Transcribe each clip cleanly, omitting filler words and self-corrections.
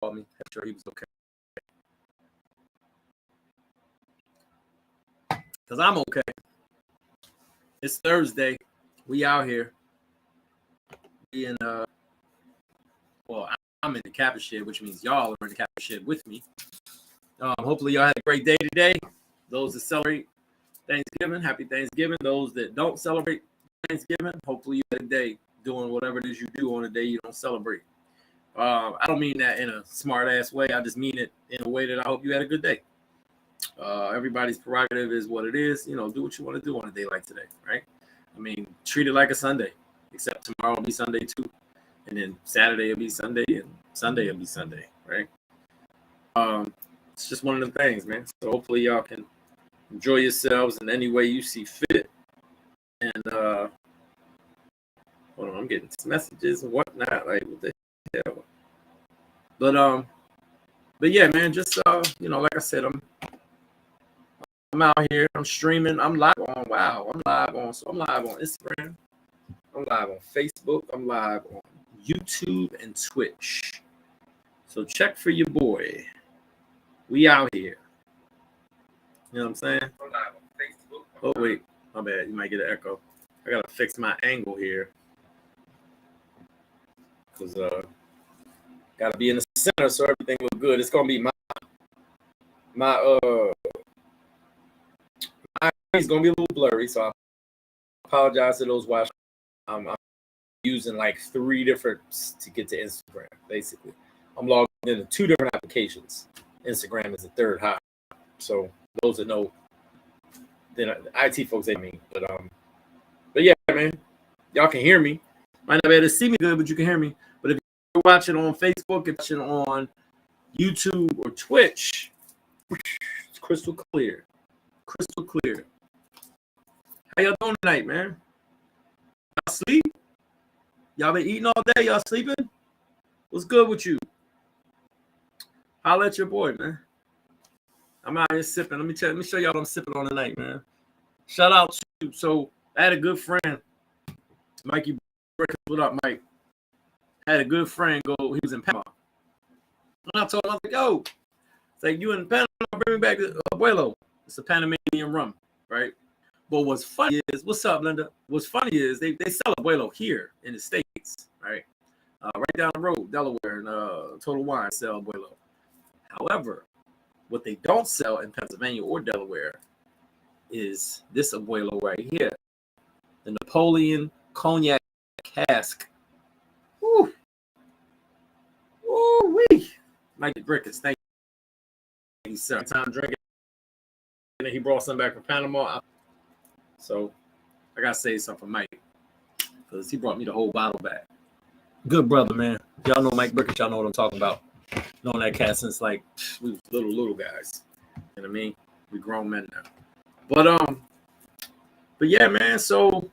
called me. I'm sure he was okay. Because I'm okay. It's Thursday. We out here. We in I'm in the Kappa shed, which means y'all are in the Kappa shed with me. Hopefully y'all had a great day today. Those that celebrate Thanksgiving, happy Thanksgiving. Those that don't celebrate Thanksgiving, hopefully you had a day doing whatever it is you do on a day you don't celebrate. I don't mean that in a smart ass way. I just mean it in a way that I hope you had a good day. Everybody's prerogative is what it is. You know, do what you want to do on a day like today, right? I mean, treat it like a Sunday, except tomorrow will be Sunday too. And then Saturday will be Sunday, and Sunday will be Sunday, right? It's just one of the things, man. So hopefully y'all can enjoy yourselves in any way you see fit. And hold on, I'm getting some messages and whatnot, like what the hell. But yeah, man, just like I said, I'm out here, I'm streaming, I'm live on I'm live on Instagram, I'm live on Facebook, I'm live on YouTube and Twitch. So check for your boy. We out here. You know what I'm saying? I'm live on Facebook. Oh wait, my bad. You might get an echo. I gotta fix my angle here. Cause gotta be in the center so everything looks good. It's gonna be my it's gonna be a little blurry, so I apologize to those watching. I'm using like 3 different to get to Instagram. Basically, I'm logged into 2 different applications. Instagram is the third hot. So those that know, then the IT folks ain't me. But yeah, man, y'all can hear me. Might not be able to see me good, but you can hear me. But if you're watching on Facebook, if you're watching on YouTube or Twitch, it's crystal clear. Crystal clear. How y'all doing tonight, man? Y'all sleep? Y'all been eating all day? Y'all sleeping? What's good with you? Holla at your boy, man. I'm out here sipping. Let me show y'all what I'm sipping on tonight, man. Shout out to, so I had a good friend, Mikey. What up, Mike? I had a good friend go, he was in Panama. And I told him, I was like, yo, it's like, you in Panama, bring me back to Abuelo. It's a Panamanian rum, right? But what's funny is, what's up, Linda? What's funny is they sell Abuelo here in the States, right? Right down the road, Delaware, and Total Wine sell Abuelo. However, what they don't sell in Pennsylvania or Delaware is this Abuelo right here, the Napoleon Cognac Cask. Woo! Woo-wee! Mikey Brickets, thank you, sir. Time drinking. And he brought some back from Panama. So I gotta say something for Mike, because he brought me the whole bottle back. Good brother, man. Y'all know Mike Brickett, y'all know what I'm talking about. Known that cat since like we was little guys. You know what I mean? We grown men now. But yeah, man, so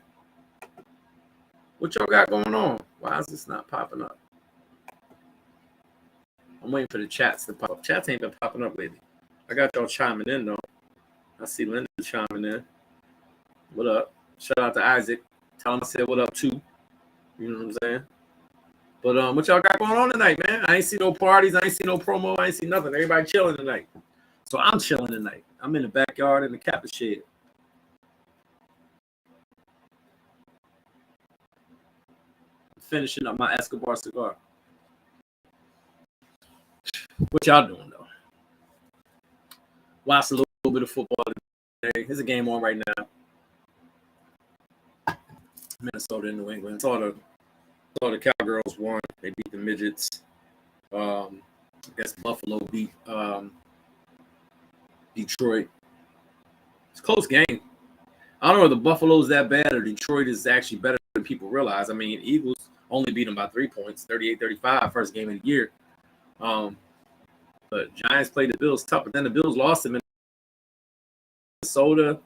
what y'all got going on? Why is this not popping up? I'm waiting for the chats to pop up. Chats ain't been popping up lately. I got y'all chiming in though. I see Linda chiming in. What up? Shout out to Isaac. Tell him I said what up too. You know what I'm saying? But what y'all got going on tonight, man? I ain't see no parties. I ain't see no promo. I ain't see nothing. Everybody chilling tonight. So I'm chilling tonight. I'm in the backyard in the Kappa shed. Finishing up my Escobar cigar. What y'all doing though? Watch a little bit of football today. There's a game on right now. Minnesota and New England. Saw the Cowgirls won. They beat the Midgets. I guess Buffalo beat Detroit. It's a close game. I don't know if the Buffalo's that bad or Detroit is actually better than people realize. I mean, Eagles only beat them by 3 points, 38-35, first game of the year. But Giants played the Bills tough, but then the Bills lost to Minnesota.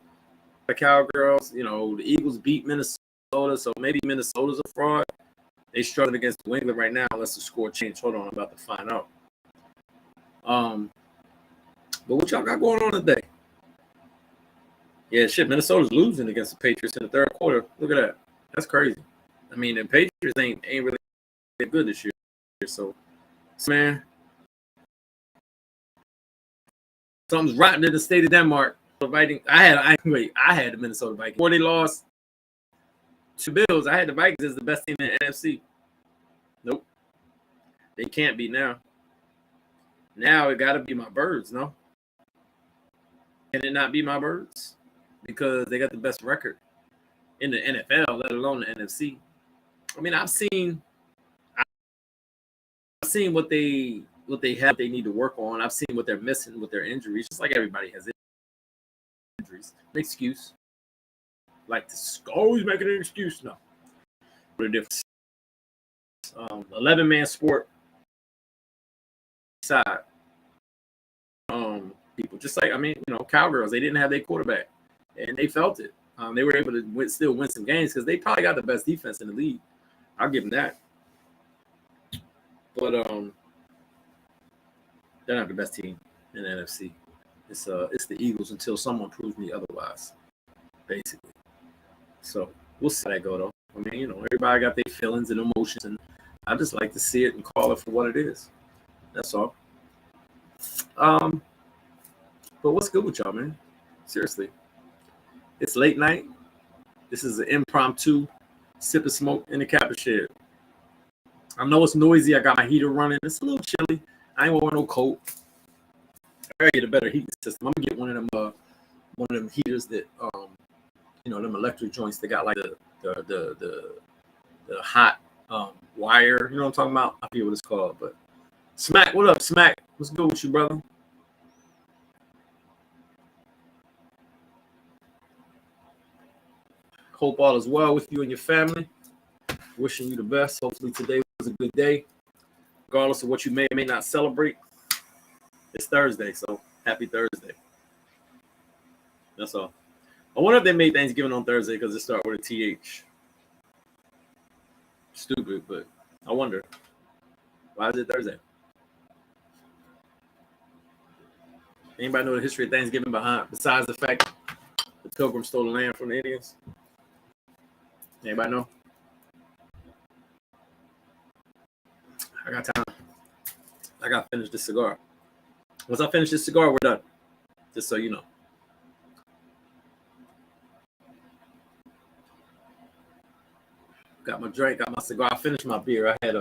The Cowgirls, you know, the Eagles beat Minnesota, so maybe Minnesota's a fraud. They struggling against New England right now unless the score change. Hold on, I'm about to find out. But what y'all got going on today? Yeah, shit, Minnesota's losing against the Patriots in the third quarter. Look at that. That's crazy. I mean, the Patriots ain't really good this year. So, man, Something's rotten in the state of Denmark. I had the Minnesota Vikings. Before they lost to Bills, I had the Vikings as the best team in the NFC. Nope. They can't be now. Now it got to be my Birds, no? Can it not be my Birds? Because they got the best record in the NFL, let alone the NFC. I mean, I've seen what they have, they need to work on. I've seen what they're missing with their injuries, just like everybody has injuries. An excuse. Like to always making an excuse. No. What a difference. 11-man sport side. People just like, Cowgirls, they didn't have their quarterback and they felt it. They were able to still win some games because they probably got the best defense in the league. I'll give them that. But they're not the best team in the NFC. It's the Eagles until someone proves me otherwise, basically. So we'll see how that go though. I mean, everybody got their feelings and emotions, and I just like to see it and call it for what it is. That's all. But what's good with y'all, man? Seriously. It's late night. This is an impromptu sip of smoke in the cabin shed. I know it's noisy. I got my heater running. It's a little chilly. I ain't wearing no coat. I gotta get a better heating system. I'm gonna get one of them heaters that them electric joints that got like the hot wire. You know what I'm talking about? I forget what it's called, but Smack, what up, Smack? What's good with you, brother? Hope all is well with you and your family. Wishing you the best. Hopefully today was a good day. Regardless of what you may or may not celebrate. It's Thursday, so happy Thursday. That's all. I wonder if they made Thanksgiving on Thursday because it started with a TH. Stupid, but I wonder. Why is it Thursday? Anybody know the history of Thanksgiving besides the fact the Pilgrims stole the land from the Indians? Anybody know? I got time. I got to finish this cigar. Once I finish this cigar, we're done. Just so you know. Got my drink, got my cigar. I finished my beer. This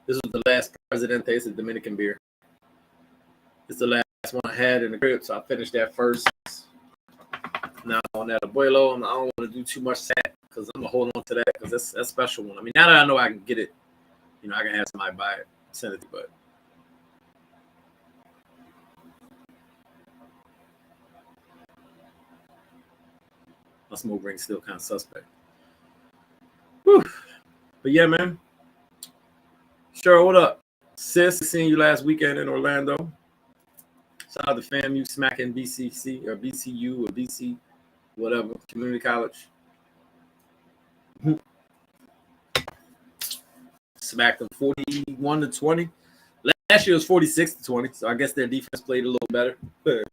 was the last Presidente. It's a Dominican beer. It's the last one I had in the crib, so I finished that first. Now on that Abuelo, I don't want to do too much that because I'm gonna hold on to that because that's a special one. I mean, now that I know I can get it, I can have somebody buy it, send it to you, but my smoke ring's still kind of suspect. Whew. But yeah, man. Sure, what up? Sis, seeing you last weekend in Orlando. Shout out to FAMU smacking BCC or BCU or BC, whatever, community college. Smacked them 41-20. Last year was 46-20, so I guess their defense played a little better. But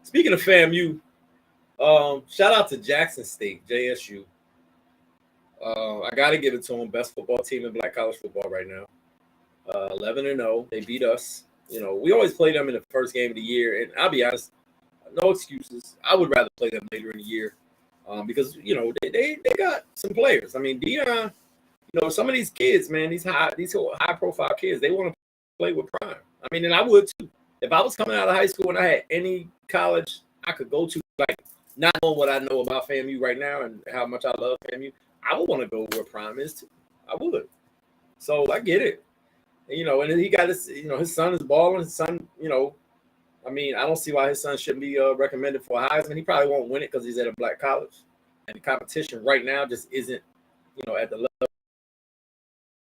speaking of FAMU, shout out to Jackson State, JSU. I got to give it to them. Best football team in Black college football right now. 11-0. They beat us. We always play them in the first game of the year. And I'll be honest, no excuses. I would rather play them later in the year because, they got some players. I mean, Dion, some of these kids, man, these high-profile kids, they want to play with Prime. I mean, and I would too. If I was coming out of high school and I had any college I could go to, like not knowing what I know about FAMU right now and how much I love FAMU, I would want to go where Prime is too. I would. So I get it. And then he got his son is balling. His son, I mean, I don't see why his son shouldn't be recommended for a Heisman. He probably won't win it because he's at a Black college. And the competition right now just isn't, at the level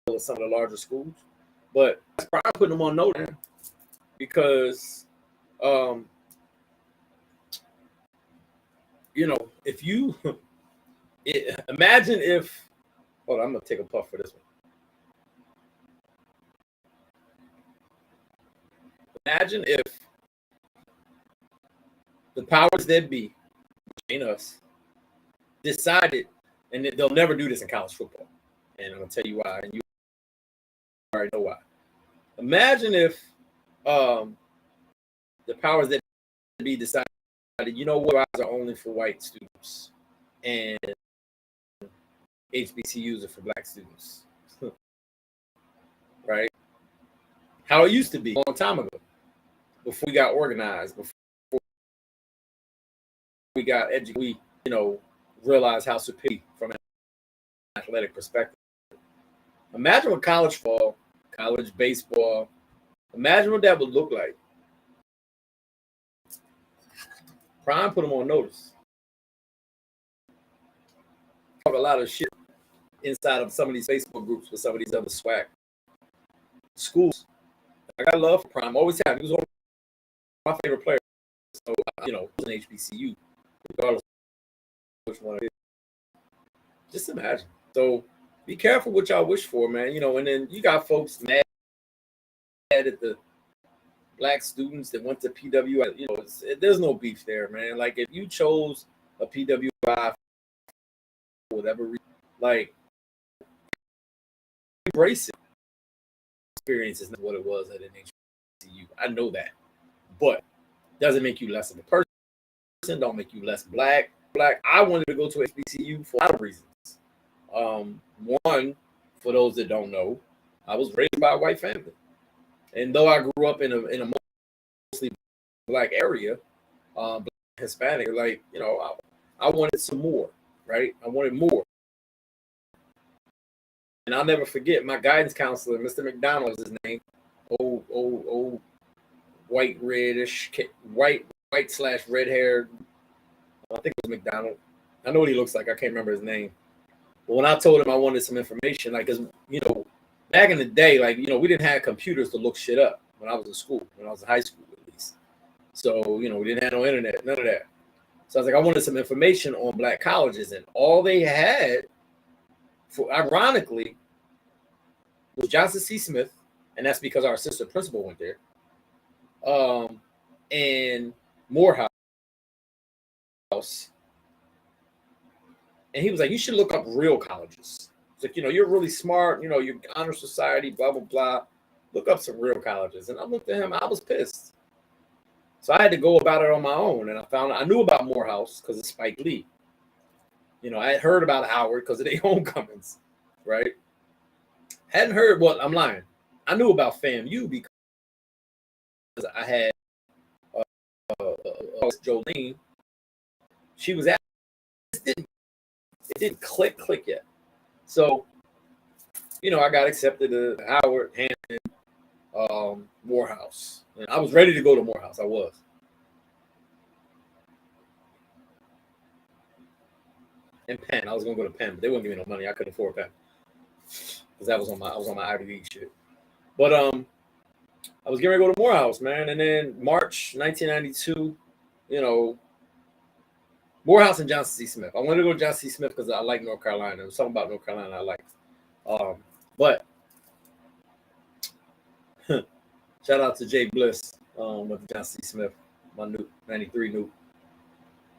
of some of the larger schools. But that's probably putting him on note because, if you imagine if, hold on, I'm going to take a puff for this one. Imagine if the powers that be, which ain't us, decided, and they'll never do this in college football. And I'm going to tell you why, and you already know why. Imagine if um, the powers that be decided, you know what, are only for white students, and HBCUs are for black students, right? How it used to be a long time ago, before we got organized, before we got educated, we, realized how superior from an athletic perspective. Imagine what college football, college baseball, imagine what that would look like. Prime put them on notice. Talk a lot of shit inside of some of these Facebook groups with some of these other swag schools. I got love for Prime. Always have. He was one of my favorite players. So, it was an HBCU, regardless of which one it is. Just imagine. So be careful what y'all wish for, man. And then you got folks mad at the black students that went to PWI. There's no beef there, man. Like, if you chose a PWI for whatever reason, like, embrace it. Experience is not what it was at an HBCU. I know that, but doesn't make you less of a person. Don't make you less black. I wanted to go to HBCU for a lot of reasons. One, for those that don't know, I was raised by a white family, and though I grew up in a mostly black area, black Hispanic, like, I wanted some more, right? I wanted more. And I'll never forget my guidance counselor, Mr. McDonald is his name. Old white reddish, white / red haired. I think it was McDonald. I know what he looks like. I can't remember his name. But when I told him I wanted some information, like, because, back in the day, like, we didn't have computers to look shit up when I was in school, when I was in high school at least. So, we didn't have no internet, none of that. So I was like, I wanted some information on black colleges, and all they had, ironically, was Johnson C. Smith, and that's because our assistant principal went there, and Morehouse. And he was like, you should look up real colleges. It's like, you're really smart, you're honor society, blah, blah, blah. Look up some real colleges. And I looked at him, I was pissed. So I had to go about it on my own. And I knew about Morehouse because of Spike Lee. I had heard about Howard because of their homecomings, right? Hadn't heard, well, I'm lying. I knew about FAMU because I had Jolene. She was at, it didn't click yet. So, I got accepted to Howard, Hampton, Morehouse. And I was ready to go to Morehouse. I was. And Penn. I was gonna go to Penn, but they wouldn't give me no money. I couldn't afford Penn. Because I was on my Ivy League shit. But I was getting ready to go to Morehouse, man. And then March 1992, Morehouse and Johnson C. Smith. I wanted to go to Johnson C. Smith because I like North Carolina. There was something about North Carolina I liked. But shout out to Jay Bliss with Johnson C. Smith, my new 93 new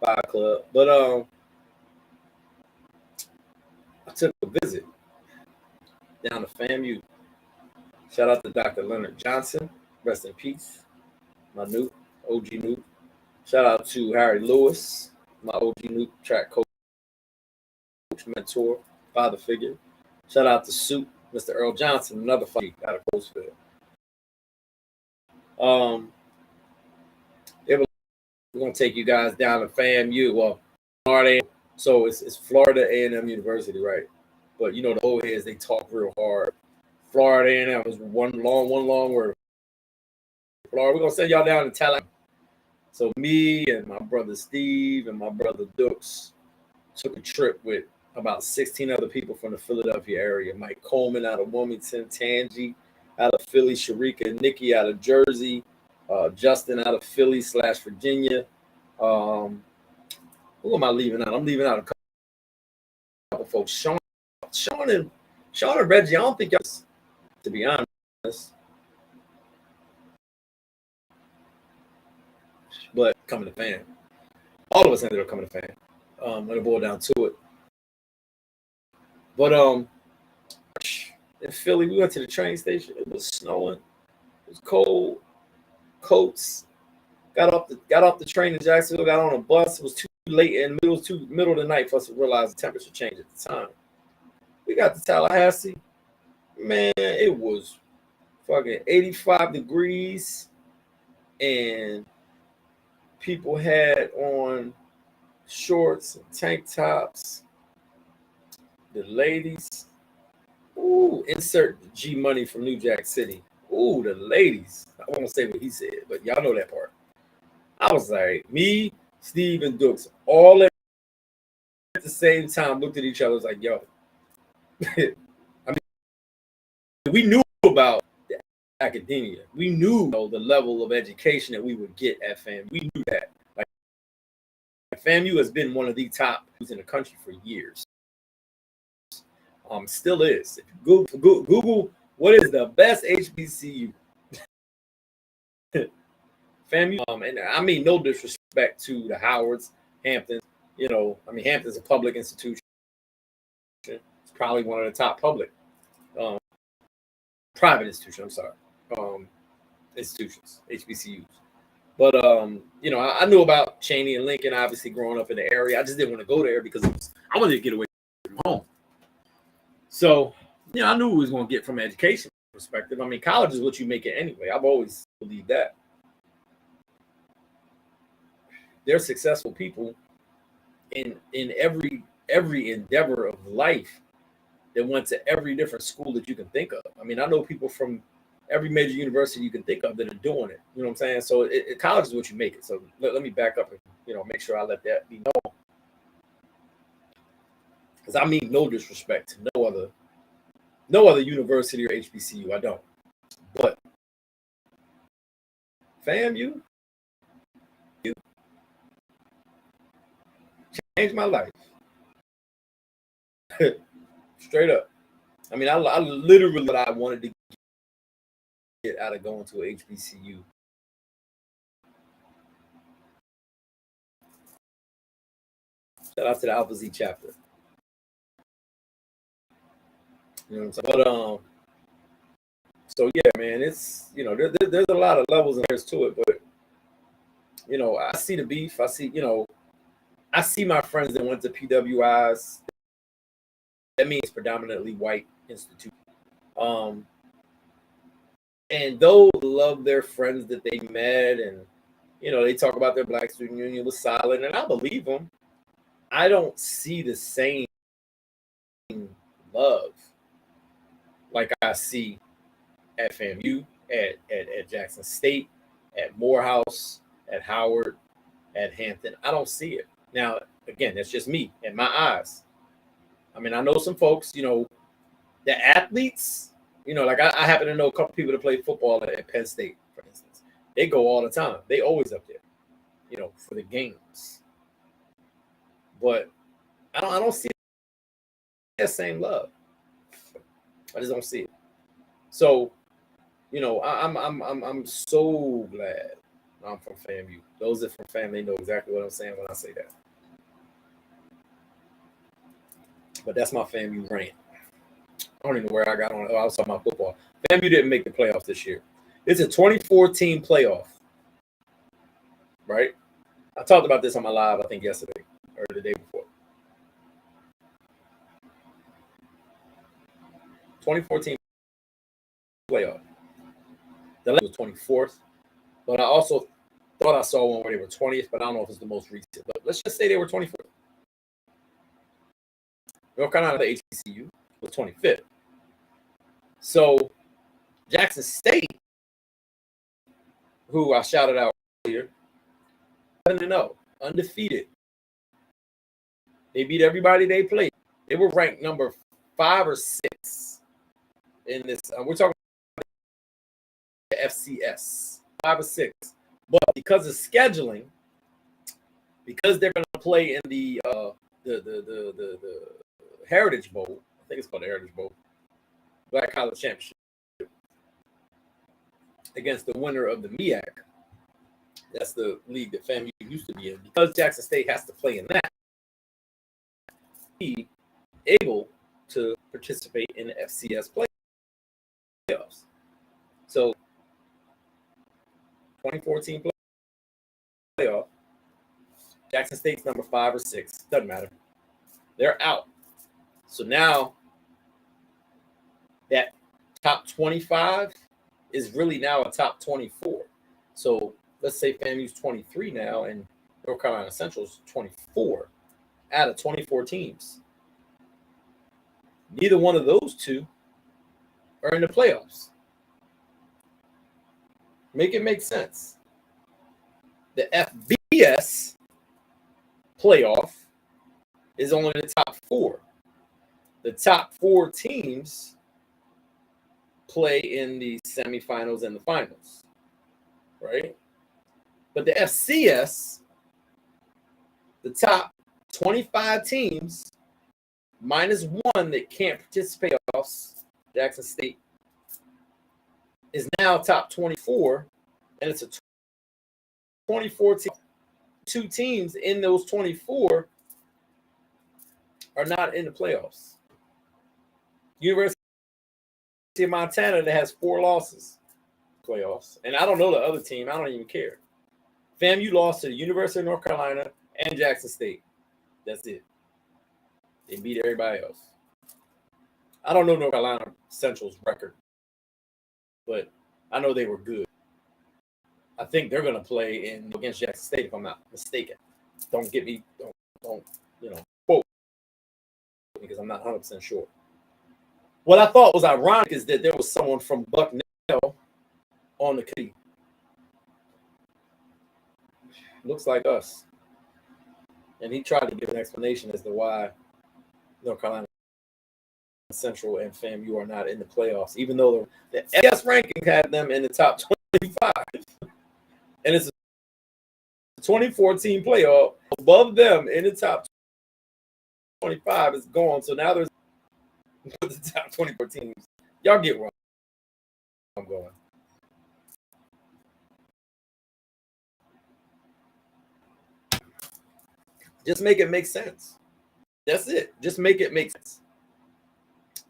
5 club. But I took a visit down to FAMU. Shout out to Dr. Leonard Johnson. Rest in peace. My new OG Nuke. Shout out to Harry Lewis, my OG Nuke track coach, mentor, father figure. Shout out to Soup, Mr. Earl Johnson, another fight out of Coastville. We're gonna take you guys down to FAMU. Well, Florida, so it's Florida A&M University, right? But the old heads, they talk real hard. Florida A&M is one long word. Florida, we're gonna send y'all down to Tallahassee. So me and my brother Steve and my brother Dukes took a trip with about 16 other people from the Philadelphia area. Mike Coleman out of Wilmington, Tangi out of Philly, Sharika, Nikki out of Jersey, Justin out of Philly / Virginia. Who am I leaving out? I'm leaving out a couple folks. Sean and Reggie, I don't think y'all, to be honest. But coming to fan. All of us ended up coming to fan. When it boiled down to it. But in Philly, we went to the train station. It was snowing. It was cold. coats. Got off the train in Jacksonville. Got on a bus. It was too late and it was too middle of the night for us to realize the temperature change at the time. We got to Tallahassee. Man, it was fucking 85 degrees, and people had on shorts and tank tops. The ladies, ooh, insert G Money from New Jack City. Ooh, the ladies. I won't say what he said, but y'all know that part. I was like, me, Steve, and Dukes, all at the same time looked at each other, was like, yo. I mean, we knew about the academia. We knew the level of education that we would get at FAMU. We knew that. Like, FAMU has been one of the top in the country for years. Still is. If you Google what is the best HBCU, FAMU. And I mean no disrespect to the Howards, Hamptons. Hampton's a public institution. It's probably one of the top public, private institution. I'm sorry, institutions, HBCUs. But I knew about Cheney and Lincoln, obviously growing up in the area. I just didn't want to go there because I wanted to get away from home. So, I knew what we was going to get from an education perspective. I mean, college is what you make it anyway. I've always believed that. There's successful people in every endeavor of life that went to every different school that you can think of. I mean, I know people from every major university you can think of that are doing it. You know what I'm saying? So college is what you make it. So let me back up and make sure I let that be known. Because I mean no disrespect to no other university or HBCU. I don't. But FAMU changed my life. Straight up. I mean, I literally what I wanted to get out of going to a HBCU. Shout out to the Alpha Z chapter. You know what I'm saying? But so yeah, man, it's there's a lot of levels and there's to it, but I see the beef. I see my friends that went to PWIs. That means predominantly white institute. And those love their friends that they met, and they talk about their Black Student Union was solid, and I believe them. I don't see the same love like I see at FAMU, at Jackson State, at Morehouse, at Howard, at Hampton. I don't see it. Now, again, that's just me and my eyes. I mean, I know some folks, the athletes, like I happen to know a couple people that play football at Penn State, for instance. They go all the time. They always up there, for the games. But I don't see that same love. I just don't see it. So, I'm so glad I'm from FAMU. Those that from FAMU know exactly what I'm saying when I say that. But that's my FAMU rant. I don't even know where I got on. I was talking about football. FAMU didn't make the playoffs this year. It's a 2014 playoff, right? I talked about this on my live, I think yesterday or the day before. 2014 playoff. The last was 24th, but I also thought I saw one where they were 20th, but I don't know if it's the most recent. But let's just say they were 24th. North Carolina, the HBCU, was 25th. So Jackson State, who I shouted out earlier, 7-0, undefeated. They beat everybody they played. They were ranked number 5 or 6 in this. We're talking about the FCS, 5 or 6. But because of scheduling, because they're going to play in the Heritage Bowl, I think it's called the Heritage Bowl, Black College Championship, against the winner of the MEAC. That's the league that FAMU used to be in. Because Jackson State has to play in that, he able to participate in the FCS playoffs. So 2014 playoff. Jackson State's number 5 or 6. Doesn't matter. They're out. So now that top 25 is really now a top 24. So let's say FAMU's 23 now and North Carolina Central's 24 out of 24 teams. Neither one of those two are in the playoffs. Make it make sense. The FBS playoff is only the top 4. The top 4 teams play in the semifinals and the finals, right? But the FCS, the top 25 teams minus 1 that can't participate in playoffs, Jackson State, is now top 24, and it's a 24 team. 2 teams in those 24 are not in the playoffs. University of Montana that has 4 losses playoffs, and I don't know the other team. I don't even care. FAMU lost to the University of North Carolina and Jackson State. That's it. They beat everybody else. I don't know North Carolina Central's record, but I know they were good. I think they're going to play against Jackson State if I'm not mistaken. Don't get me, don't quote me because I'm not 100% sure. What I thought was ironic is that there was someone from Bucknell on the committee. Looks like us. And he tried to give an explanation as to why North Carolina Central and FAMU are not in the playoffs, even though the FCS ranking had them in the top 25. And it's a 2014 playoff. Above them in the top 25 is gone. So now there's the top 24 teams. Y'all get where I'm going. Just make it make sense. That's it. Just make it make sense.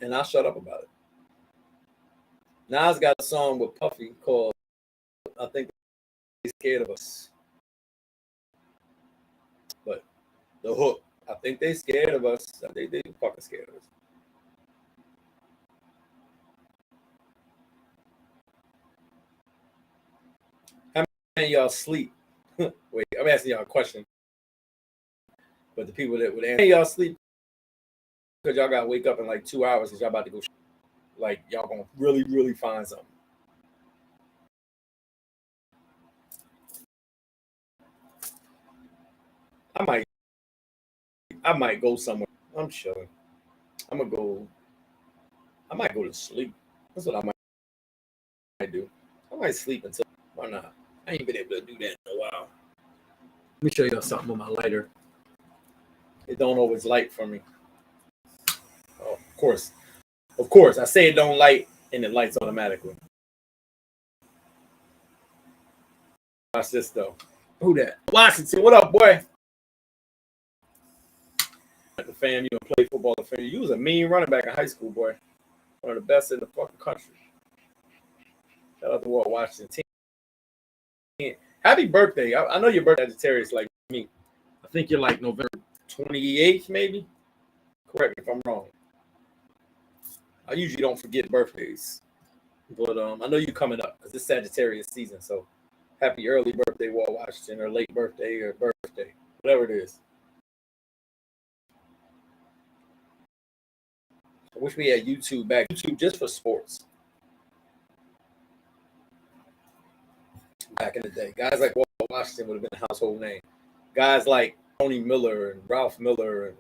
And I'll shut up about it. Nas got a song with Puffy called I Think They Scared of Us. But the hook, I think they scared of us. I think they fucking scared of us. How many of y'all sleep? Wait, I'm asking y'all a question. But the people that would answer, y'all sleep because y'all gotta wake up in like 2 hours because y'all about to go. Like y'all gonna really, really find something. I might go somewhere. I'm chilling. I might go to sleep. That's what I might do. I might sleep until why not? I ain't been able to do that in a while. Let me show you something with my lighter. It don't always light for me. Oh, of course. I say it don't light and it lights automatically. Watch this though. Who that? Washington. What up, boy? At the FAMU and play football at FAMU. You was a mean running back in high school, boy. One of the best in the fucking country. Shout out to Walt Washington. Happy birthday. I know your birthday Sagittarius like me. I think you're like November 28th, maybe. Correct me if I'm wrong. I usually don't forget birthdays. But I know you're coming up because it's Sagittarius season. So happy early birthday, Walt Washington, or late birthday or birthday. Whatever it is. I wish we had YouTube back. YouTube just for sports. Back in the day. Guys like Walt Washington would have been a household name. Guys like Tony Miller and Ralph Miller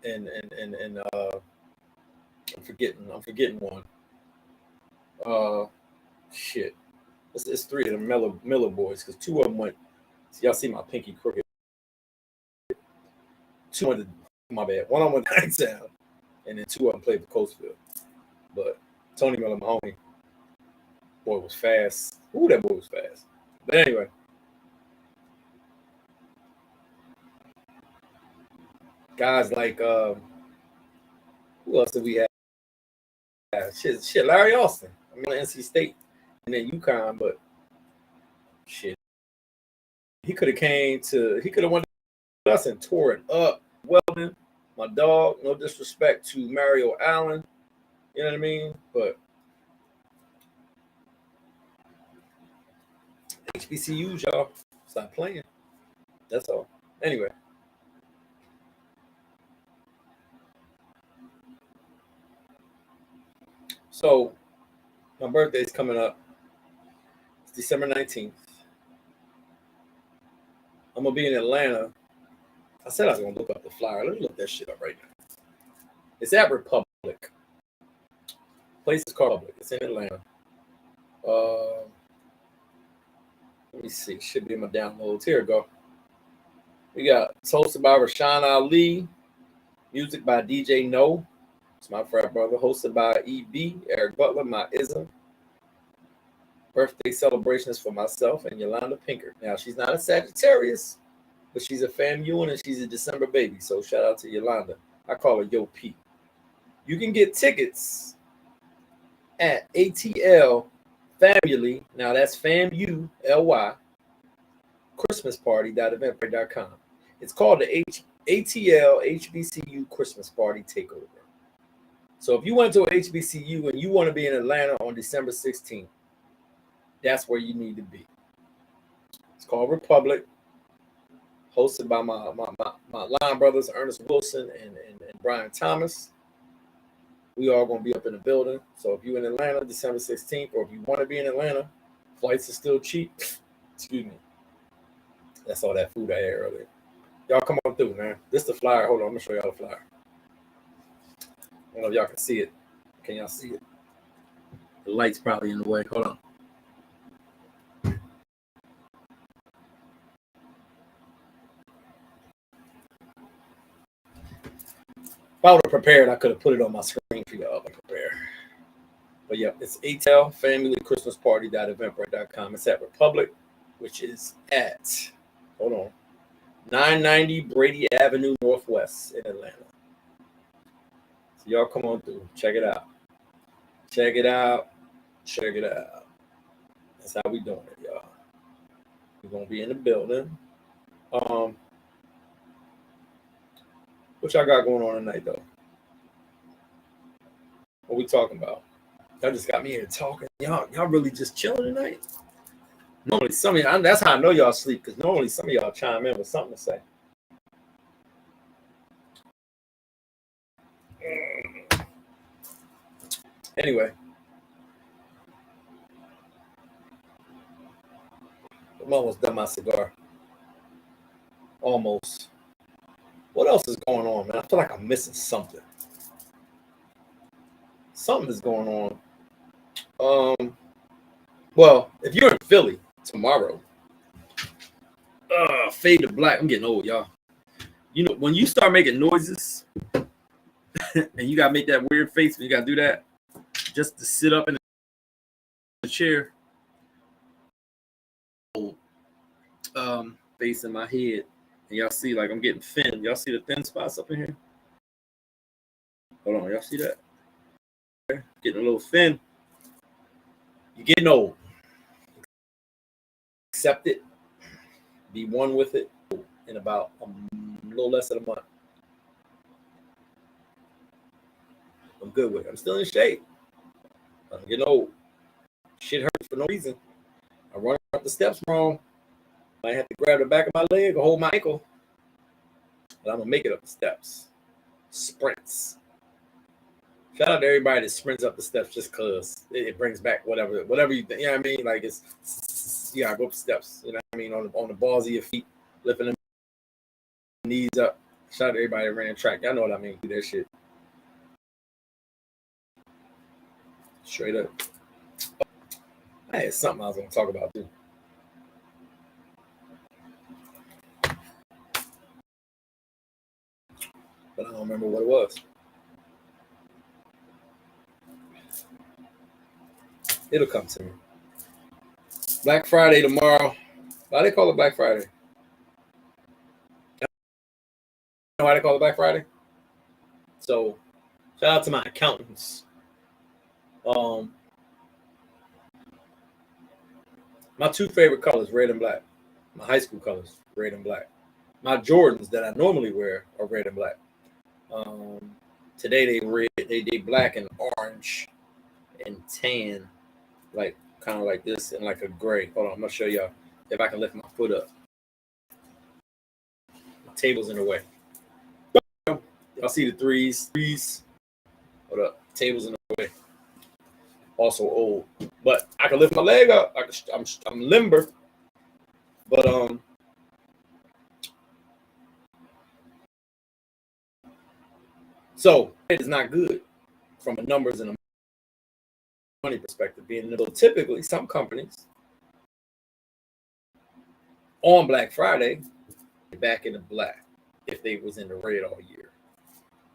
and I'm forgetting one. Shit. It's 3 of the Miller boys because 2 of them went. So y'all see my pinky crooked. 2 went to my bad. One of them went to Hightstown, and then 2 of them played for Coatesville. But Tony Miller, my homie, boy was fast. Ooh, that boy was fast. But anyway. Guys like who else did we have? Shit, Larry Austin. I mean NC State and then UConn, but Shit. He could have went to us and tore it up. Weldon, my dog, no disrespect to Mario Allen. You know what I mean? But HBCUs, y'all, stop playing. That's all. Anyway. So my birthday's coming up. It's December 19th. I'm gonna be in Atlanta. I said I was gonna look up the flyer. Let me look that shit up right now. It's at Republic. Place is called Republic. It's in Atlanta. Let me see. Should be in my downloads. Here we go. We got it's hosted by Rashawn Ali. Music by DJ No. It's my frat brother. Hosted by EB, Eric Butler, my ism. Birthday celebrations for myself and Yolanda Pinker. Now, she's not a Sagittarius, but she's a FAMU and she's a December baby. So shout out to Yolanda. I call her Yo P. You can get tickets at ATL Family. Now that's FAMULY ChristmasParty.eventbrite.com. It's called the ATL HBCU Christmas Party Takeover. So if you went to a HBCU and you want to be in Atlanta on December 16th, that's where you need to be. It's called Republic, hosted by my line brothers, Ernest Wilson and Brian Thomas. We are going to be up in the building. So if you're in Atlanta, December 16th, or if you want to be in Atlanta, flights are still cheap. Excuse me. That's all that food I had earlier. Y'all come on through, man. This is the flyer. Hold on, I'm going to show y'all the flyer. I don't know if y'all can see it. Can y'all see it? The light's probably in the way. Hold on. If I would have prepared, I could have put it on my screen for y'all to prepare. But yeah, it's ATL Family Christmas Party.eventbrite.com. It's at Republic, which is at, hold on, 990 Brady Avenue Northwest in Atlanta. So y'all come on through. Check it out. Check it out. Check it out. That's how we doing it, y'all. We're going to be in the building. What y'all got going on tonight, though? What we talking about? Y'all just got me here talking. Y'all really just chilling tonight? Normally, some of y'all, that's how I know y'all sleep, because normally some of y'all chime in with something to say. Anyway. I'm almost done my cigar. Almost. What else is going on, man? I feel like I'm missing something. Something is going on. Well, if you're in Philly tomorrow, Fade to Black. I'm getting old, y'all. You know, when you start making noises and you gotta make that weird face when you gotta do that, just to sit up in the chair, face in my head, and y'all see like I'm getting thin. Y'all see the thin spots up in here? Hold on, y'all see that? Getting a little thin. You're getting old. Accept it. Be one with it in about a little less than a month. I'm good with it. I'm still in shape. I'm getting old. Shit hurts for no reason. I run up the steps wrong. I have to grab the back of my leg or hold my ankle. But I'm going to make it up the steps. Sprints. Shout out to everybody that sprints up the steps just because it brings back whatever you think. You know what I mean? Like you gotta go up the steps. You know what I mean? On the balls of your feet, lifting them knees up. Shout out to everybody that ran track. Y'all know what I mean? Do that shit. Straight up. I had something I was gonna talk about too. But I don't remember what it was. It'll come to me. Black Friday tomorrow. Why they call it Black Friday? You know why they call it Black Friday? So, shout out to my accountants. My two favorite colors, red and black. My high school colors, red and black. My Jordans that I normally wear are red and black. Um, Today they red, they black and orange and tan, like kind of like this and like a gray. Hold on, I'm gonna show y'all if I can lift my foot up. My table's in the way. Y'all see the threes? Hold up, table's in the way. Also old, but I can lift my leg up. I'm limber, but so it is not good from a numbers and a money perspective. Being little, typically some companies on Black Friday back in the black if they was in the red all year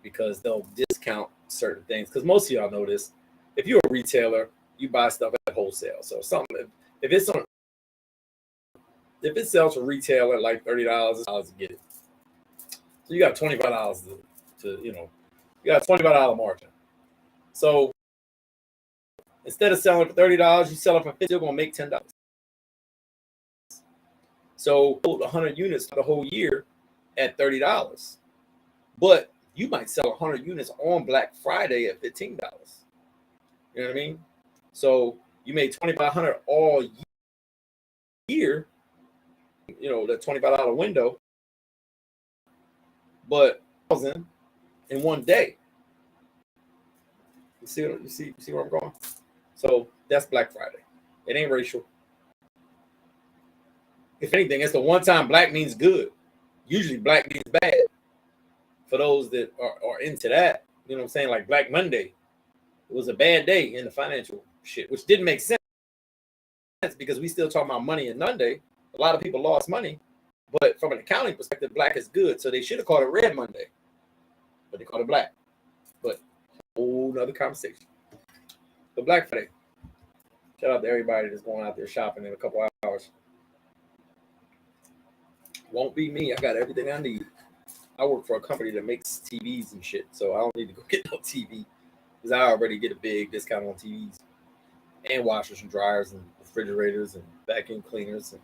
because they'll discount certain things. Because most of y'all know this. If you're a retailer, you buy stuff at wholesale. So something if it sells for retail at like $30, to get it. So you got $25 to you got a $25 margin. So instead of selling for $30, you sell it for $50. You're gonna make $10. So 100 units the whole year at $30, but you might sell 100 units on Black Friday at $15. You know what I mean? So you made $2,500 all year. That $25 window, but in one day. You see where I'm going? So that's Black Friday. It ain't racial. If anything, it's the one time black means good. Usually black means bad. For those that are into that, you know what I'm saying? Like Black Monday, it was a bad day in the financial shit, which didn't make sense because we still talking about money and Monday. A lot of people lost money, but from an accounting perspective, black is good. So they should have called it Red Monday, but they called it Black. But whole nother conversation. But Black Friday, shout out to everybody that's going out there shopping in a couple hours. Won't be me. I got everything I need. I work for a company that makes TVs and shit, so I don't need to go get no TV because I already get a big discount on TVs and washers and dryers and refrigerators and vacuum cleaners and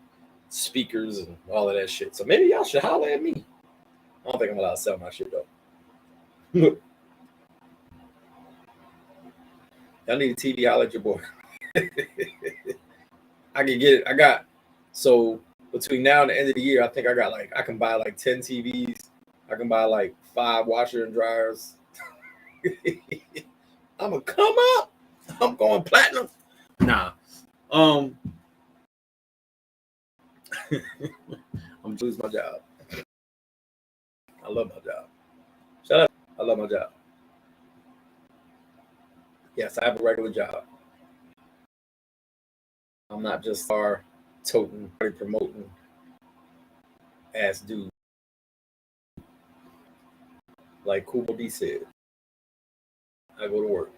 speakers and all of that shit. So maybe y'all should holler at me. I don't think I'm allowed to sell my shit though. Y'all need a TV, holler at your boy. I can get it. I got so between now and the end of the year, I think I can buy like 10 TVs. I can buy like 5 washer and dryers. I'm gonna come up. I'm going platinum. Nah. I'm gonna lose my job. I love my job. Shut up. I love my job. Yes, I have a regular job. I'm not just toting, promoting ass dude. Like Kubo D said, I go to work.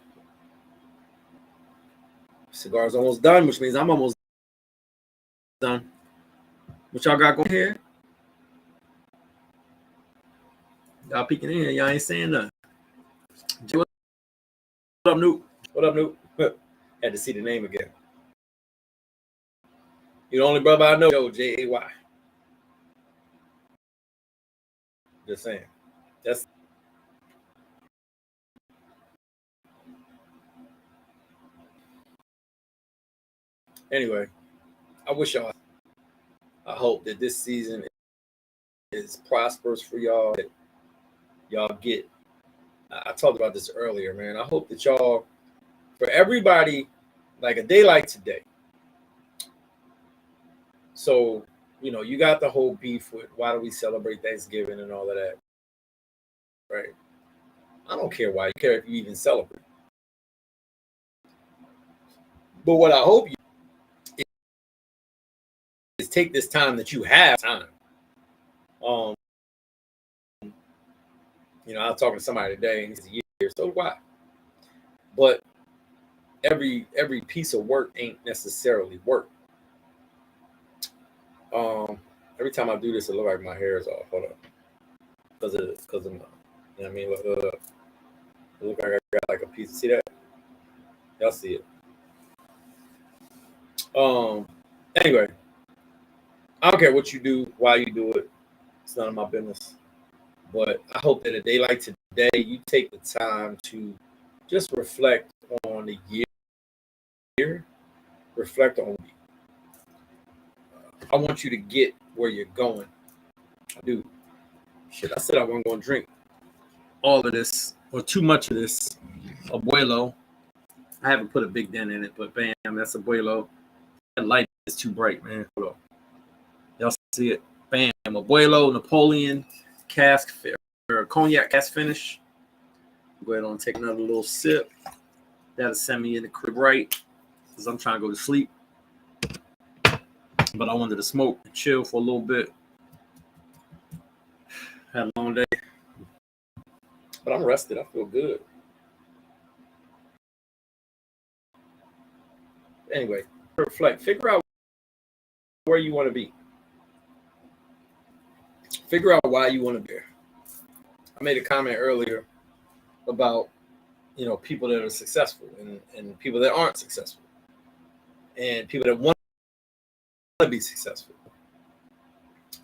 Cigar's almost done, which means I'm almost done. What y'all got going here? Y'all peeking in. Y'all ain't saying nothing. What up, Noop? What up, Noop? Had to see the name again. You're the only brother I know, Jay. Just saying. That's anyway. I hope that this season is prosperous for y'all. That y'all get. I talked about this earlier, man. I hope that y'all, for everybody, like a day like today. So, you got the whole beef with why do we celebrate Thanksgiving and all of that, right? I don't care why. You care if you even celebrate. But what I hope you is take this time that you have time. I was talking to somebody today, and he's a year, so why? But every piece of work ain't necessarily work. Every time I do this, it looks like my hair is off. Hold on, because of my, you know what I mean? It look like I got like a piece. See that? Y'all see it? Anyway, I don't care what you do, why you do it. It's none of my business. But I hope that a day like today, you take the time to just reflect on the year, reflect on me. I want you to get where you're going. I do. Shit, I said I wasn't going to drink all of this or too much of this Abuelo. I haven't put a big dent in it, but bam, that's Abuelo. That light is too bright, man. Hold on. Y'all see it? Bam, Abuelo, Napoleon, cask, or cognac cask finish. Go ahead and take another little sip. That'll send me in the crib right, because I'm trying to go to sleep. But I wanted to smoke and chill for a little bit. Had a long day. But I'm rested. I feel good. Anyway, reflect. Figure out where you want to be. Figure out why you want to be there. I made a comment earlier about, people that are successful and people that aren't successful. And people that want to be successful.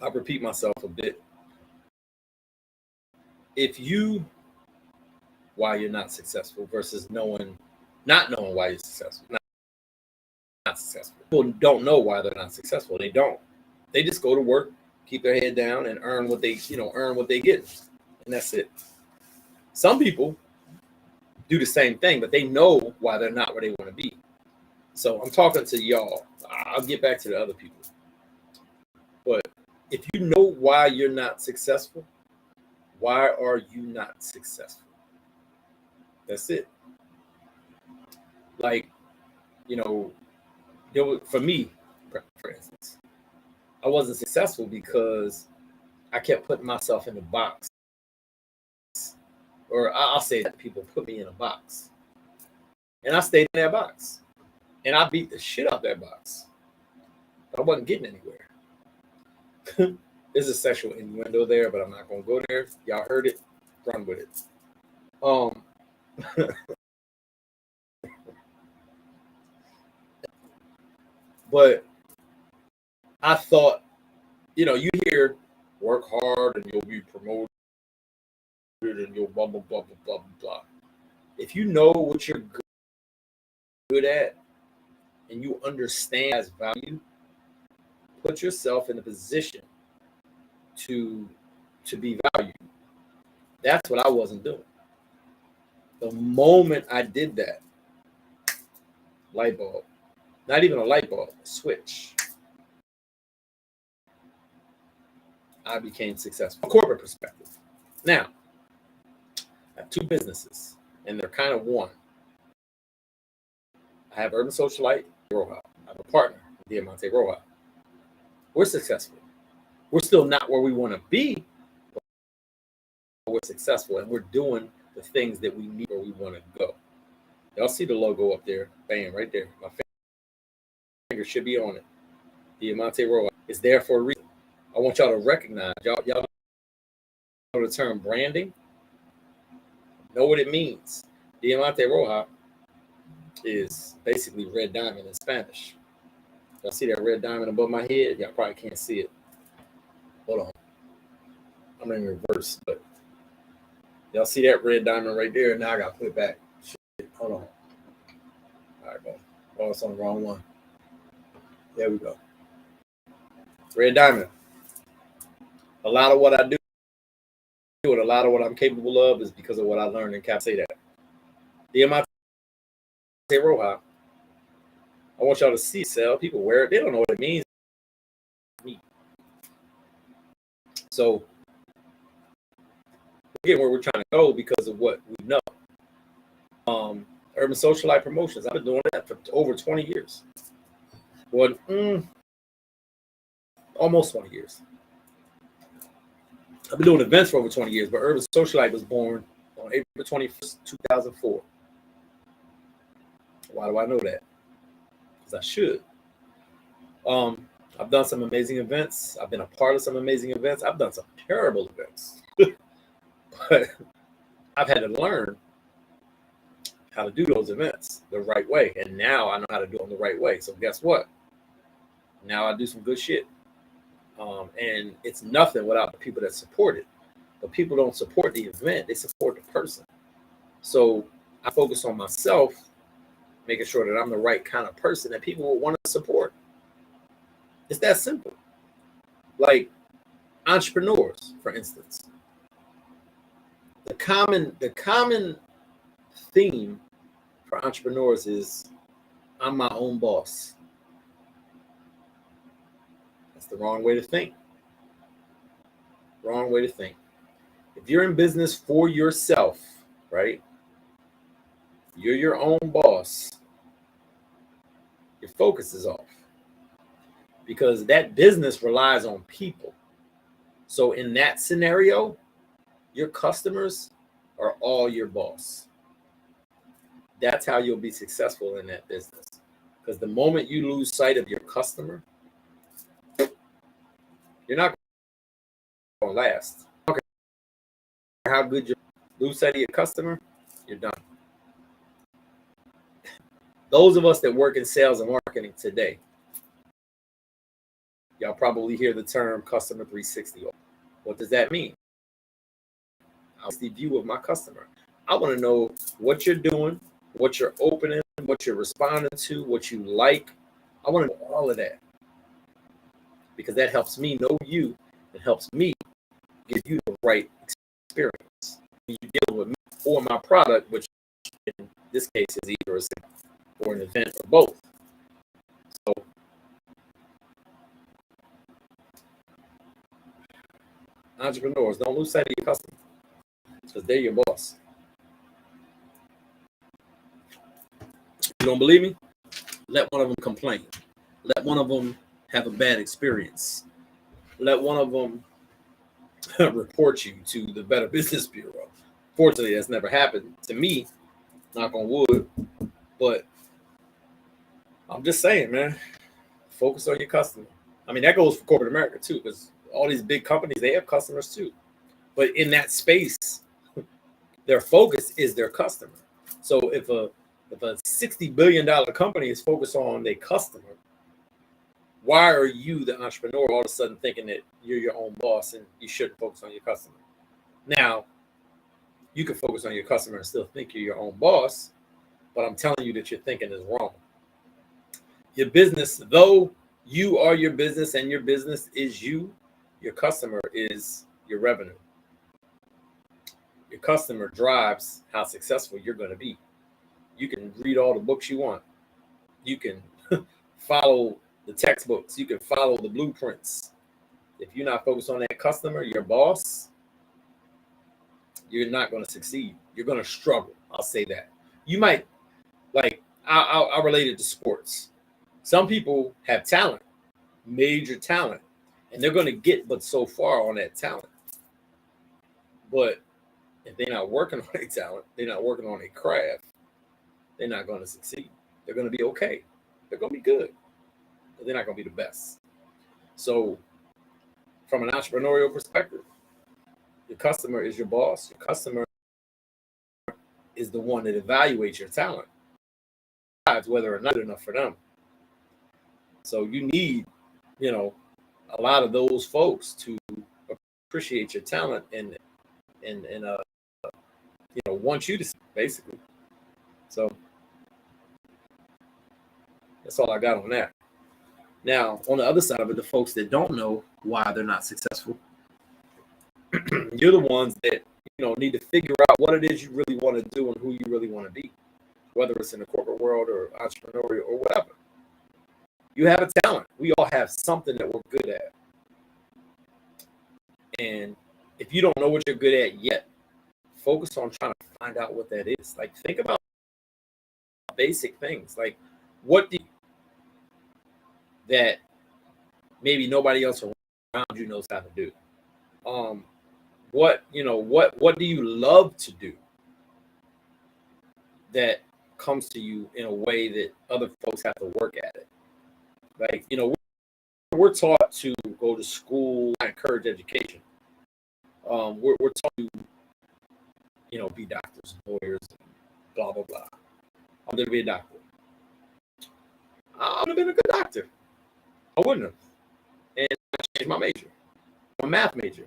I'll repeat myself a bit. If you why you're not successful versus not knowing why you're successful, not successful. People don't know why they're not successful. They don't. They just go to work, keep their head down, and earn what they get, and that's it. Some people do the same thing, but they know why they're not where they want to be. So I'm talking to y'all. I'll get back to the other people. But if you know why you're not successful, why are you not successful? That's it. Like, for me, for instance, I wasn't successful because I kept putting myself in a box. Or I'll say that people put me in a box. And I stayed in that box. And I beat the shit out that box. I wasn't getting anywhere. There's a sexual innuendo there, but I'm not going to go there. Y'all heard it. Run with it. But I thought, you hear work hard and you'll be promoted and you'll blah, blah, blah, blah, blah, blah. If you know what you're good at and you understand as value, put yourself in a position to be valued. That's what I wasn't doing. The moment I did that, light bulb, not even a light bulb, a switch, I became successful from a corporate perspective. Now, I have two businesses, and they're kind of one. I have Urban Socialite, Roja. I have a partner, Diamante Roja. We're successful. We're still not where we want to be, but we're successful, and we're doing the things that we need where we want to go. Y'all see the logo up there? Bam, right there. My finger should be on it. Diamante Roja. It's there for a reason. I want y'all to recognize. Y'all know the term branding? Know what it means. Diamante Roja is basically red diamond in Spanish. Y'all see that red diamond above my head? Y'all probably can't see it. Hold on. I'm in reverse, but y'all see that red diamond right there? Now I got to put it back. Shit. Hold on. All right, boom. Oh, it's on the wrong one. There we go. Red diamond. A lot of what I do and a lot of what I'm capable of is because of what I learned in Cap Say That. Diamante Roja. I want y'all to see sell. People wear it. They don't know what it means. So we're getting where we're trying to go because of what we know. Urban Socialite Promotions. I've been doing that for over 20 years. Well, almost 20 years. I've been doing events for over 20 years, but Urban Socialite was born on April 21st, 2004. Why do I know that? Because I should. I've done some amazing events. I've been a part of some amazing events. I've done some terrible events. But I've had to learn how to do those events the right way. And now I know how to do them the right way. So guess what? Now I do some good shit. And it's nothing without the people that support it. But people don't support the event, they support the person. So I focus on myself, making sure that I'm the right kind of person that people will want to support. It's that simple. Like entrepreneurs, for instance. The common theme for entrepreneurs is I'm my own boss. That's the wrong way to think. Wrong way to think. If you're in business for yourself, right? You're your own boss. Your focus is off because that business relies on people. So in that scenario, your customers are all your boss. That's how you'll be successful in that business. Because the moment you lose sight of your customer, you're not going to last. Okay. How good you lose sight of your customer, you're done. Those of us that work in sales and marketing today, y'all probably hear the term customer 360. What does that mean? What's the view of my customer? I want to know what you're doing, what you're opening, what you're responding to, what you like. I want to know all of that because that helps me know you. It helps me give you the right experience. You're dealing with me or my product, which in this case is either a sale or an event or both. So entrepreneurs, don't lose sight of your customer because they're your boss. You don't believe me? Let one of them complain. Let one of them have a bad experience. Let one of them report you to the Better Business Bureau. Fortunately, that's never happened to me, knock on wood. But I'm just saying, man, focus on your customer. I mean, that goes for corporate America too, because all these big companies, they have customers too. But in that space, their focus is their customer. So if a $60 billion company is focused on their customer, why are you, the entrepreneur, all of a sudden thinking that you're your own boss and you shouldn't focus on your customer? Now, you can focus on your customer and still think you're your own boss, but I'm telling you that your thinking is wrong. Your business, though you are your business and your business is you, your customer is your revenue. Your customer drives how successful you're going to be. You can read all the books you want. You can follow the textbooks. You can follow the blueprints. If you're not focused on that customer, your boss, you're not going to succeed. You're going to struggle. I'll say that. You might, like, I'll relate it to sports. Some people have talent, major talent, and they're going to get but so far on that talent. But if they're not working on their talent, they're not working on their craft, they're not going to succeed. They're going to be okay. They're going to be good, but they're not going to be the best. So from an entrepreneurial perspective, your customer is your boss. Your customer is the one that evaluates your talent, whether or not it's enough for them. So you need, a lot of those folks to appreciate your talent and want you to see, basically. So that's all I got on that. Now, on the other side of it, the folks that don't know why they're not successful, you're the ones that need to figure out what it is you really want to do and who you really want to be, whether it's in the corporate world or entrepreneurial or whatever. You have a talent. We all have something that we're good at. And if you don't know what you're good at yet, focus on trying to find out what that is. Like, think about basic things. Like, what do you that maybe nobody else around you knows how to do? What do you love to do that comes to you in a way that other folks have to work at it? Like, we're taught to go to school, encourage education. We're taught to, be doctors, lawyers, blah, blah, blah. I'm going to be a doctor. I'm going to be a good doctor. I wouldn't have. And I changed my major. I'm a math major.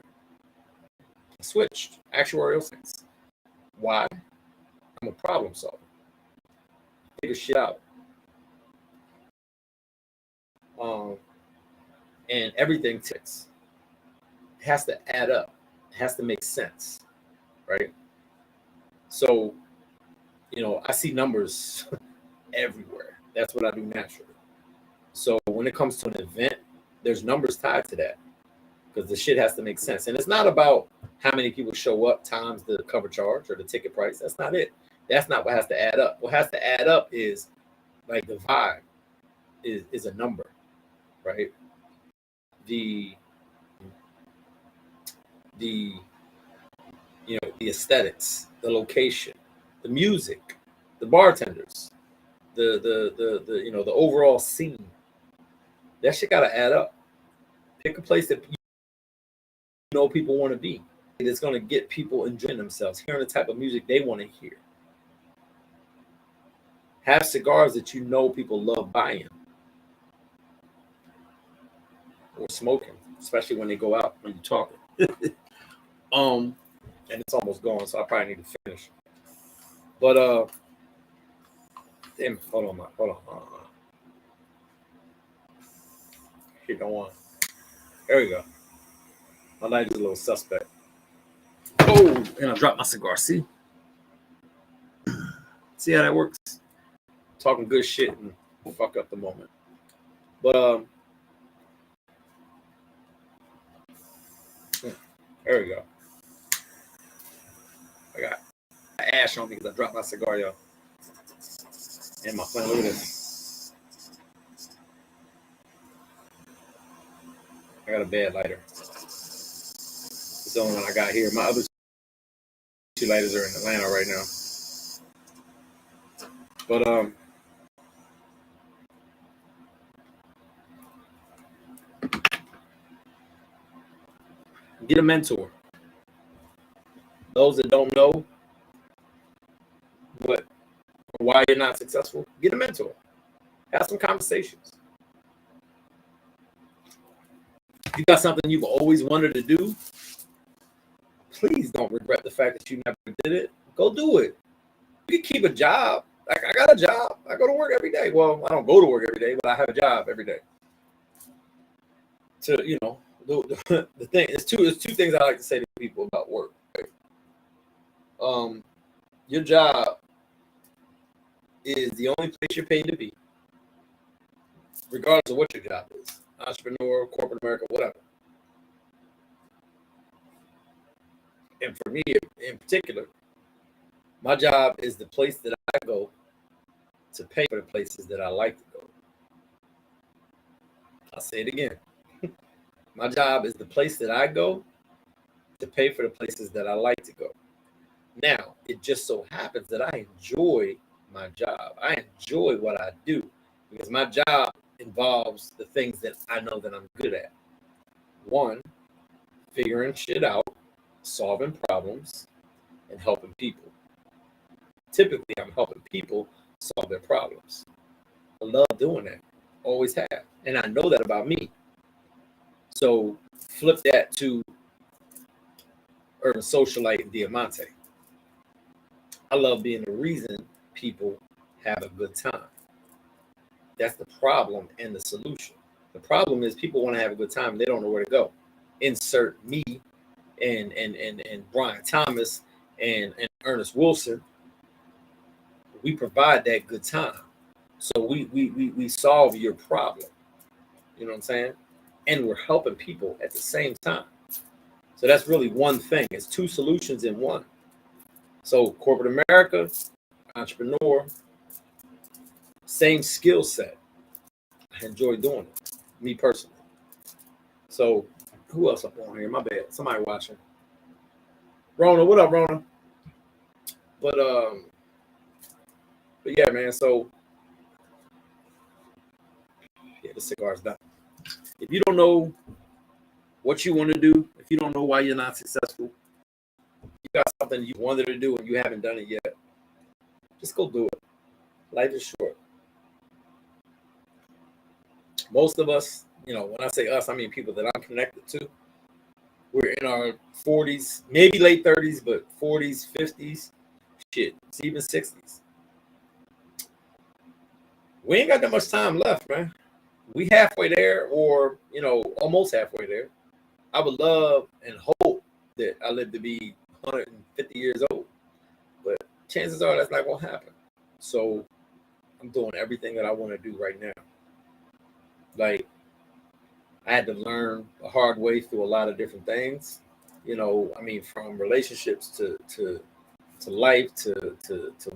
I switched actuarial science. Why? I'm a problem solver. Figure shit out. And everything ticks. It has to add up. It has to make sense, right? So, I see numbers everywhere. That's what I do naturally. So when it comes to an event, there's numbers tied to that because the shit has to make sense. And it's not about how many people show up times the cover charge or the ticket price. That's not it. That's not what has to add up. What has to add up is like the vibe is a number, right? The the the aesthetics, the location, the music, the bartenders, the overall scene. That shit gotta add up. Pick a place that people want to be. It's gonna get people enjoying themselves, hearing the type of music they want to hear. Have cigars that people love buying or smoking, especially when they go out when you're talking. And it's almost gone, so I probably need to finish. But damn, hold on. Here, go on. There we go. My light is a little suspect. Oh, and I dropped my cigar. See how that works? Talking good shit and fuck up the moment. But there we go. I got ash on me because I dropped my cigar, y'all. And my flame. Look at this. I got a bad lighter. It's the only one I got here. My other two lighters are in Atlanta right now. But get a mentor. Those that don't know why you're not successful, get a mentor. Have some conversations. If you got something you've always wanted to do, please don't regret the fact that you never did it. Go do it. You can keep a job. Like, I got a job. I go to work every day. Well, I don't go to work every day, but I have a job every day. So, the thing is two things I like to say to people about work. Right? Your job is the only place you're paid to be, regardless of what your job is. Entrepreneur, corporate America, whatever. And for me in particular, my job is the place that I go to pay for the places that I like to go. I'll say it again. My job is the place that I go to pay for the places that I like to go. Now, it just so happens that I enjoy my job. I enjoy what I do because my job involves the things that I know that I'm good at. One, figuring shit out, solving problems, and helping people. Typically, I'm helping people solve their problems. I love doing that. Always have. And I know that about me. So flip that to urban socialite and Diamante. I love being the reason people have a good time. That's the problem and the solution. The problem is people want to have a good time and they don't know where to go. Insert me and Brian Thomas and Ernest Wilson. We provide that good time. So we solve your problem. You know what I'm saying? And we're helping people at the same time. So that's really one thing. It's two solutions in one. So corporate America, entrepreneur, same skill set. I enjoy doing it, me personally. So who else up on here? My bad. Somebody watching. Rona, what up, Rona? But yeah, man. So yeah, the cigar's done. If you don't know what you want to do, if you don't know why you're not successful, you got something you wanted to do and you haven't done it yet, just go do it. Life is short. Most of us when I say us, I mean people that I'm connected to. We're in our 40s, maybe late 30s, but 40s, 50s, shit, it's even 60s. We ain't got that much time left, man. We halfway there, or almost halfway there. I would love and hope that I live to be 150 years old, but chances are that's not gonna happen. So I'm doing everything that I want to do right now. Like, I had to learn the hard way through a lot of different things. From relationships to life to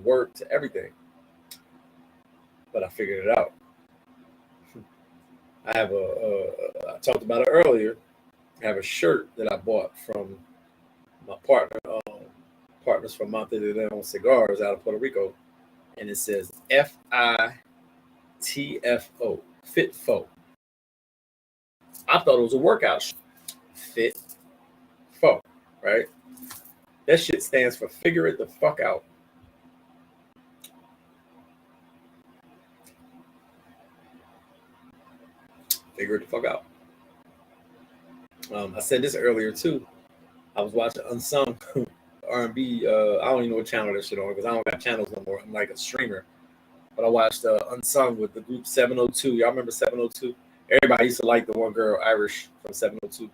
work to everything. But I figured it out. I have I talked about it earlier. I have a shirt that I bought from my partners from Monte de Leon Cigars out of Puerto Rico, and it says FITFO, FitFo. I thought it was a workout shirt. Fit Fo, right? That shit stands for figure it the fuck out. Figure it the fuck out. I said this earlier too. I was watching Unsung R&B. I don't even know what channel that shit on because I don't got channels no more. I'm like a streamer. But I watched Unsung with the group 702. Y'all remember 702? Everybody used to like the one girl, Irish, from 702.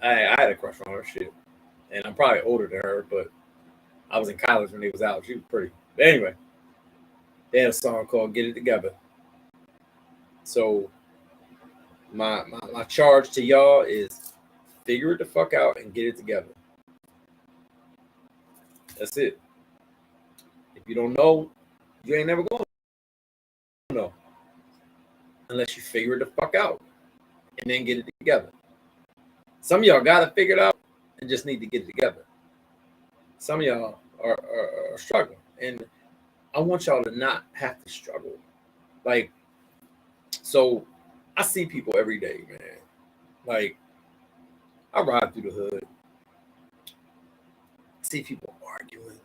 I had a crush on her, shit. And I'm probably older than her, but I was in college when they was out. She was pretty. But anyway, they had a song called Get It Together. So my charge to y'all is figure it the fuck out and get it together. That's it. If you don't know, you ain't never going to know unless you figure it the fuck out and then get it together. Some of y'all got to figure it out and just need to get it together. Some of y'all are struggling, and I want y'all to not have to struggle. Like, so I see people every day, man. Like, I ride through the hood. I see people arguing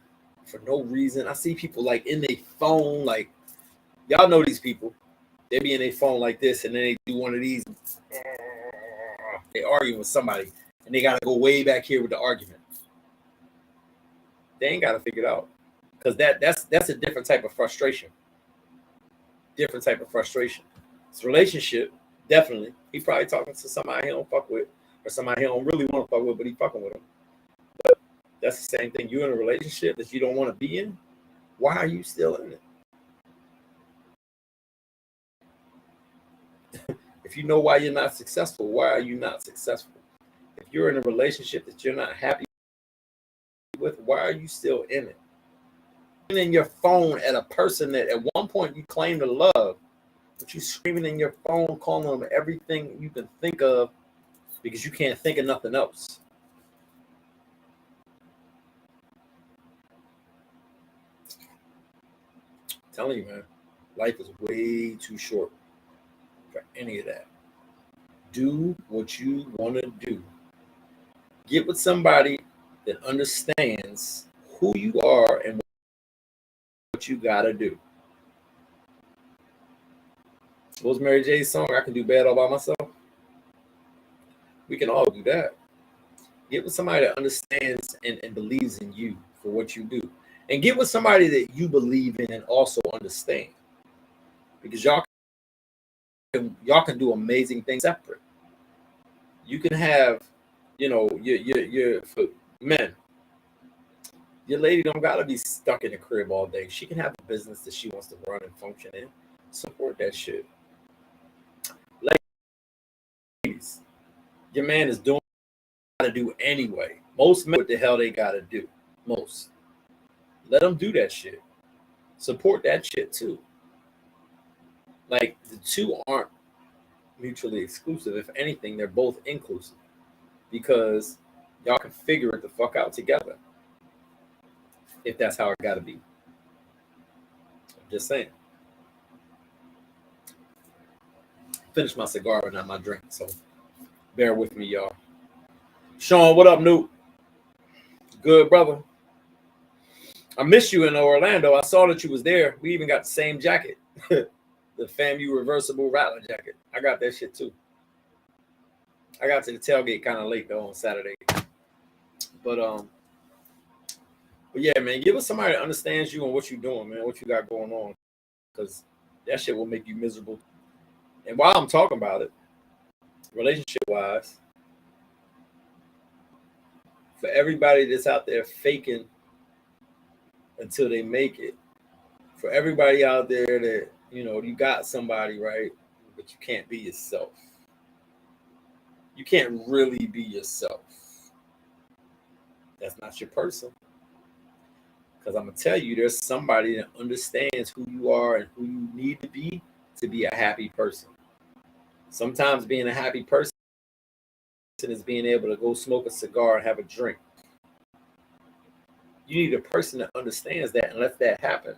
for no reason. I see people like in their phone, like, y'all know these people. They be in their phone like this, and then they do one of these. They argue with somebody, and they got to go way back here with the argument. They ain't got to figure it out, because that's a different type of frustration. Different type of frustration. It's a relationship, definitely. He probably talking to somebody he don't fuck with, or somebody he don't really want to fuck with, but he fucking with him. But that's the same thing. You're in a relationship that you don't want to be in. Why are you still in it? If you know why you're not successful, why are you not successful? If you're in a relationship that you're not happy with, why are you still in it? In your phone at a person that at one point you claim to love, but you screaming in your phone, calling them everything you can think of because you can't think of nothing else. I'm telling you, man, life is way too short for any of that. Do what you want to do. Get with somebody that understands who you are and what you gotta do. What was Mary J's song? I can do bad all by myself. We can all do that. Get with somebody that understands and believes in you for what you do. And get with somebody that you believe in and also understand. Because y'all can do amazing things separate. You can have, your for men, your lady don't gotta be stuck in the crib all day. She can have a business that she wants to run and function in. Support that shit. Ladies, your man is doing what he gotta do anyway. Most men, what the hell they gotta do. Most. Let them do that shit. Support that shit too. Like, the two aren't mutually exclusive. If anything, they're both inclusive. Because y'all can figure it the fuck out together. If that's how it gotta be. I'm just saying. Finish my cigar but not my drink, so bear with me, y'all. Sean, what up, Newt? Good, brother. I missed you in Orlando. I saw that you was there. We even got the same jacket. the FAMU reversible rattler jacket. I got that shit too. I got to the tailgate kind of late though on Saturday. But yeah, man, give us somebody that understands you and what you're doing, man, what you got going on, because that shit will make you miserable. And while I'm talking about it, relationship wise, for everybody that's out there faking until they make it, for everybody out there that, you got somebody, right, but you can't be yourself. You can't really be yourself. That's not your person. Because I'm going to tell you, there's somebody that understands who you are and who you need to be a happy person. Sometimes being a happy person is being able to go smoke a cigar and have a drink. You need a person that understands that and lets that happen.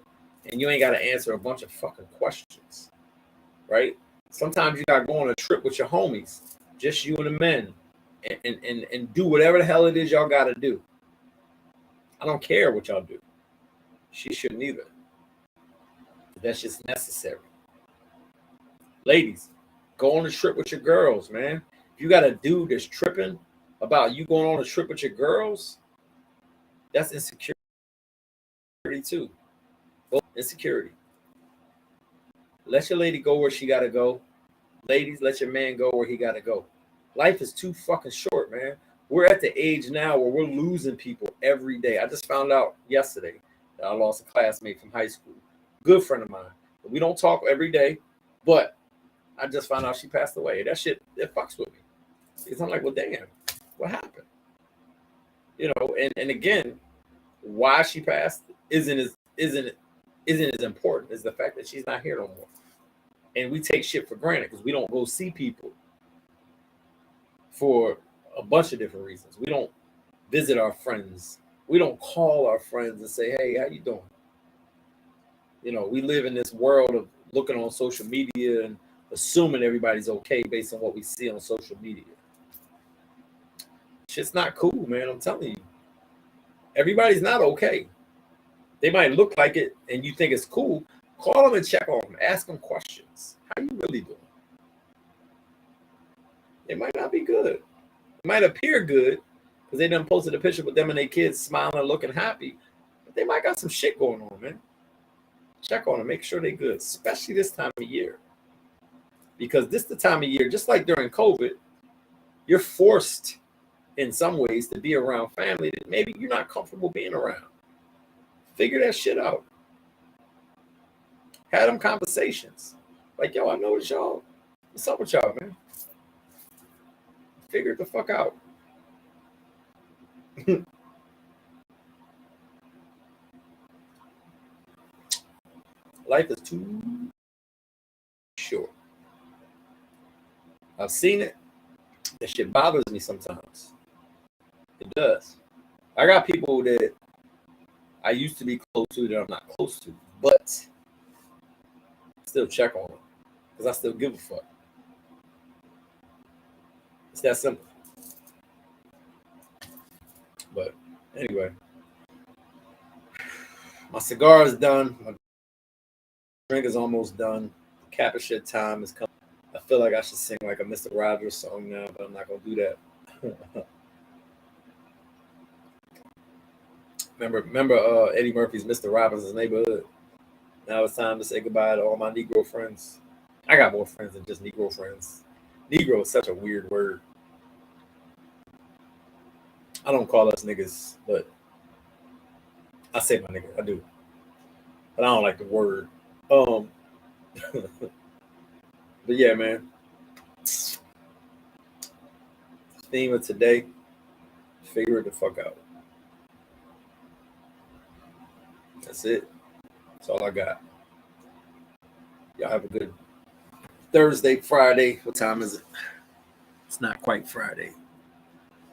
And you ain't got to answer a bunch of fucking questions, right? Sometimes you got to go on a trip with your homies, just you and the men, and do whatever the hell it is y'all got to do. I don't care what y'all do. She shouldn't either. That's just necessary. Ladies, go on a trip with your girls, man. If you got a dude that's tripping about you going on a trip with your girls, that's insecurity too. Insecurity. Let your lady go where she got to go. Ladies, let your man go where he got to go. Life is too fucking short, man. We're at the age now where we're losing people every day. I just found out yesterday that I lost a classmate from high school. Good friend of mine. We don't talk every day, but I just found out she passed away. That shit, it fucks with me. Because I'm like, well, damn, what happened? And again, why she passed isn't as important as the fact that she's not here no more. And we take shit for granted because we don't go see people for a bunch of different reasons. We don't visit our friends. We don't call our friends and say, hey, how you doing? We live in this world of looking on social media and assuming everybody's okay based on what we see on social media. Shit's not cool, man. I'm telling you. Everybody's not okay. They might look like it and you think it's cool. Call them and check on them. Ask them questions. How you really doing? It might not be good. It might appear good because they done posted a picture with them and their kids smiling and looking happy. But they might got some shit going on, man. Check on them. Make sure they're good, especially this time of year. Because this is the time of year, just like during COVID, you're forced in some ways to be around family that maybe you're not comfortable being around. Figure that shit out. Have them conversations. Like, yo, I know it's y'all. What's up with y'all, man? Figure it the fuck out. Life is too short. I've seen it. That shit bothers me sometimes. It does. I got people that I used to be close to that I'm not close to, but still check on them because I still give a fuck. It's that simple. But anyway, my cigar is done. My drink is almost done. The cap of shit time is coming. I feel like I should sing like a Mr. Rogers song now, but I'm not gonna do that. Remember Eddie Murphy's Mr. Rogers' Neighborhood. Now it's time to say goodbye to all my Negro friends. I got more friends than just Negro friends. Negro is such a weird word. I don't call us niggas, but I say my nigga. I do. But I don't like the word. But yeah, man. Theme of today, figure it the fuck out. That's it. That's all I got. Y'all have a good Thursday, Friday. What time is it? It's not quite Friday.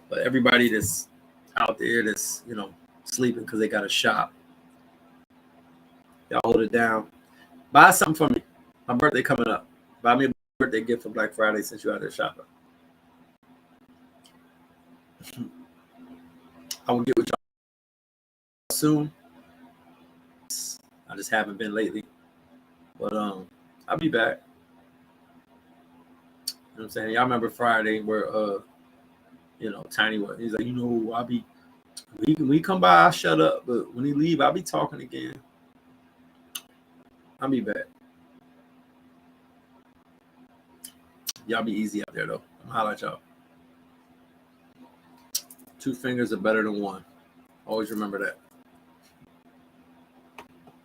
But everybody that's out there that's, sleeping because they got to shop, y'all hold it down. Buy something for me. My birthday coming up. Buy me a birthday gift for Black Friday since you're out there shopping. I will get with y'all soon. I just haven't been lately. But I'll be back. You know what I'm saying? Y'all remember Friday where Tiny was. He's like, I'll be when he come by, I'll shut up. But when he leave, I'll be talking again. I'll be back. Y'all be easy out there though. I'm gonna holler at y'all. 2 fingers are better than one. Always remember that.